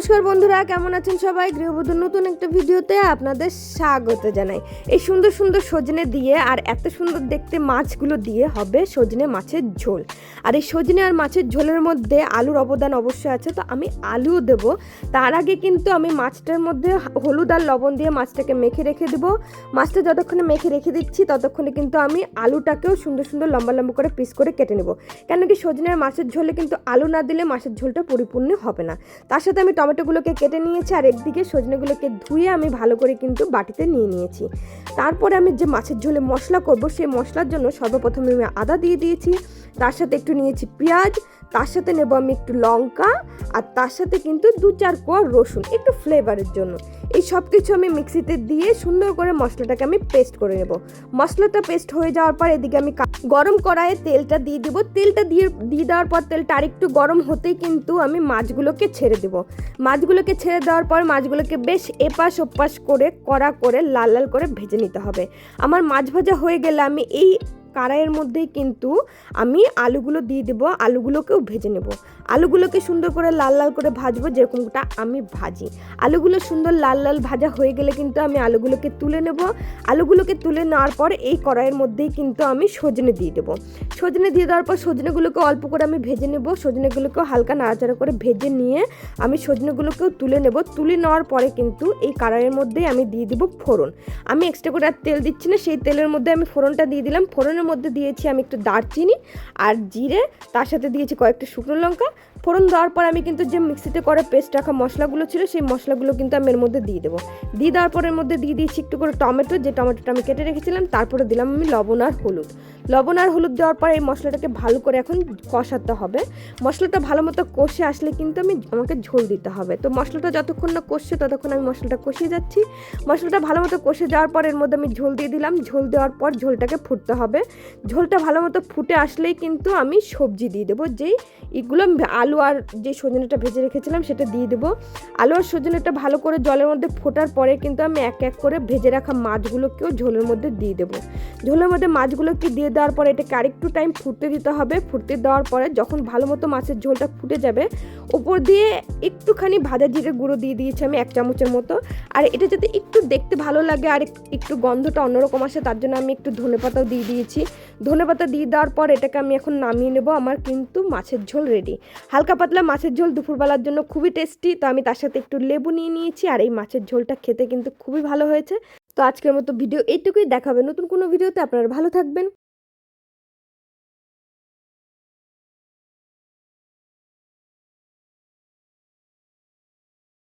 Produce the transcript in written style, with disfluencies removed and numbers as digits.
নমস্কার বন্ধুরা, কেমন আছেন সবাই? গৃহবধূর নতুন একটা ভিডিওতে আপনাদের স্বাগত জানাই। এই সুন্দর সুন্দর সজনে দিয়ে আর এত সুন্দর দেখতে মাছগুলো দিয়ে হবে সজনে মাছের ঝোল। আর এই সজনে আর মাছের ঝোলের মধ্যে আলুর অবদান অবশ্যই আছে, তো আমি আলুও দেবো। তার আগে কিন্তু আমি মাছটার মধ্যে হলুদ আর লবণ দিয়ে মাছটাকে মেখে রেখে দেবো। মাছটা যতক্ষণে মেখে রেখে দিচ্ছি ততক্ষণে কিন্তু আমি আলুটাকেও সুন্দর সুন্দর লম্বা লম্বা করে পিস করে কেটে নেব। কেন কি সজনে আর মাছের ঝোলে কিন্তু আলু না দিলে মাছের ঝোলটা পরিপূর্ণ হবে না। তার সাথে আমি টমেটোগুলোকে কেটে নিয়েছি আর একদিকে সজনেগুলোকে ধুয়ে আমি ভালো করে কিন্তু বাটিতে নিয়ে নিয়েছি। তারপরে আমি যে মাছের ঝোলে মশলা করব সেই মশলার জন্য সর্বপ্রথমে আমি আদা দিয়ে দিয়েছি, তার সাথে একটু নিয়েছি পেঁয়াজ, তার সাথে নেব আমি একটু লঙ্কা আর তার সাথে কিন্তু 2-4 কোয়া রসুন একটু ফ্লেভারের জন্য। এই সব কিছু আমি মিক্সিতে দিয়ে সুন্দর করে মশলাটাকে আমি পেস্ট করে নেব। মশলাটা পেস্ট হয়ে যাওয়ার পর এদিকে আমি গরম কড়াইয়ে তেলটা দিয়ে দেবো। তেলটা দিয়ে দেওয়ার পর তেলটা আরেকটু গরম হতেই কিন্তু আমি মাছগুলোকে ছেড়ে দেবো। মাছগুলোকে ছেড়ে দেওয়ার পর মাছগুলোকে বেশ এপাশ ওপাশ করে কড়া করে লাল লাল করে ভেজে নিতে হবে। আমার মাছ ভাজা হয়ে গেলে আমি এই কড়াইয়ের মধ্যেই কিন্তু আমি আলুগুলো দিয়ে দেবো, আলুগুলোকেও ভেজে নেব। আলুগুলোকে সুন্দর করে লাল লাল করে ভাজবো, যেরকমটা আমি ভাজি। আলুগুলো সুন্দর লাল লাল ভাজা হয়ে গেলে কিন্তু আমি আলুগুলোকে তুলে নেব। আলুগুলোকে তুলে নেওয়ার পর এই কড়াইয়ের মধ্যেই কিন্তু আমি সজনে দিয়ে দেবো। সজনে দিয়ে দেওয়ার পর সজনেগুলোকে অল্প করে আমি ভেজে নেব। সজনেগুলোকেও হালকা নাড়াচাড়া করে ভেজে নিয়ে আমি সজনেগুলোকেও তুলে নেব। তুলে নেওয়ার পরে কিন্তু এই কড়াইয়ের মধ্যেই আমি দিয়ে দিব ফোড়ন। আমি এক্সট্রা করে আর তেল দিচ্ছি না, সেই তেলের মধ্যে আমি ফোড়নটা দিয়ে দিলাম। ফোড়নের মধ্যে দিয়েছি আমি একটু দারচিনি আর জিরে, তার সাথে দিয়েছি কয়েকটা শুকনো লঙ্কা। ফোড়ন দেওয়ার পর আমি কিন্তু যে মিক্সিতে করে পেস্ট রাখা মশলাগুলো ছিল সেই মশলাগুলো কিন্তু আমি এর মধ্যে দিয়ে দেবো। দিয়ে দেওয়ার পর এর মধ্যে দিয়ে দিয়েছি একটু করে টমেটো, যে টমেটোটা আমি কেটে রেখেছিলাম। তারপরে দিলাম আমি লবণ আর হলুদ। লবণ আর হলুদ দেওয়ার পর এই মশলাটাকে ভালো করে এখন কষাতে হবে। মশলাটা ভালো মতো কষে আসলে কিন্তু আমাকে ঝোল দিতে হবে। তো মশলাটা যতক্ষণ না কষছে ততক্ষণ আমি মশলাটা কষিয়ে যাচ্ছি। মশলাটা ভালো মতো কষে যাওয়ার পর এর মধ্যে আমি ঝোল দিয়ে দিলাম। ঝোল দেওয়ার পর ঝোলটাকে ফুটতে হবে। ঝোলটা ভালো মতো ফুটে আসলেই কিন্তু আমি সবজি দিয়ে দেবো, যেই এগুলো আলু আর যে সজনেটা ভেজে রেখেছিলাম সেটা দিয়ে দেবো। আলু আর সজনেটা ভালো করে জলের মধ্যে ফোটার পরে কিন্তু আমি এক এক করে ভেজে রাখা মাছগুলোকেও ঝোলের মধ্যে দিয়ে দেবো। ঝোলের মধ্যে মাছগুলোকে দিয়ে দেওয়ার পরে এটাকে আরেকটু টাইম ফুটতে দিতে হবে। ফুটতে দেওয়ার পরে যখন ভালো মতো মাছের ঝোলটা ফুটে যাবে, উপর দিয়ে একটুখানি ভাজা জিরে গুঁড়ো দিয়ে দিয়েছি আমি 1 চামচের মতো। আর এটা যাতে একটু দেখতে ভালো লাগে আর একটু গন্ধটা অন্যরকম আসে তার জন্য আমি একটু ধনেপাতাও দিয়ে দিয়েছি। ধনেপাতা দিয়ে দেওয়ার পর এটাকে আমি এখন নামিয়ে নেব। আমার কিন্তু মাছের ঝোল রেডি। হালকা পাতলা মাছের ঝোল দুপুরবেলার জন্য খুবই টেস্টি। তো আমি তার সাথে একটু লেবু নিয়ে নিয়েছি আর এই মাছের ঝোলটা খেতে কিন্তু খুবই ভালো হয়েছে। তো আজকের মতো ভিডিও এইটুকুই, দেখাবে নতুন কোনো ভিডিওতে। আপনারা ভালো থাকবেন।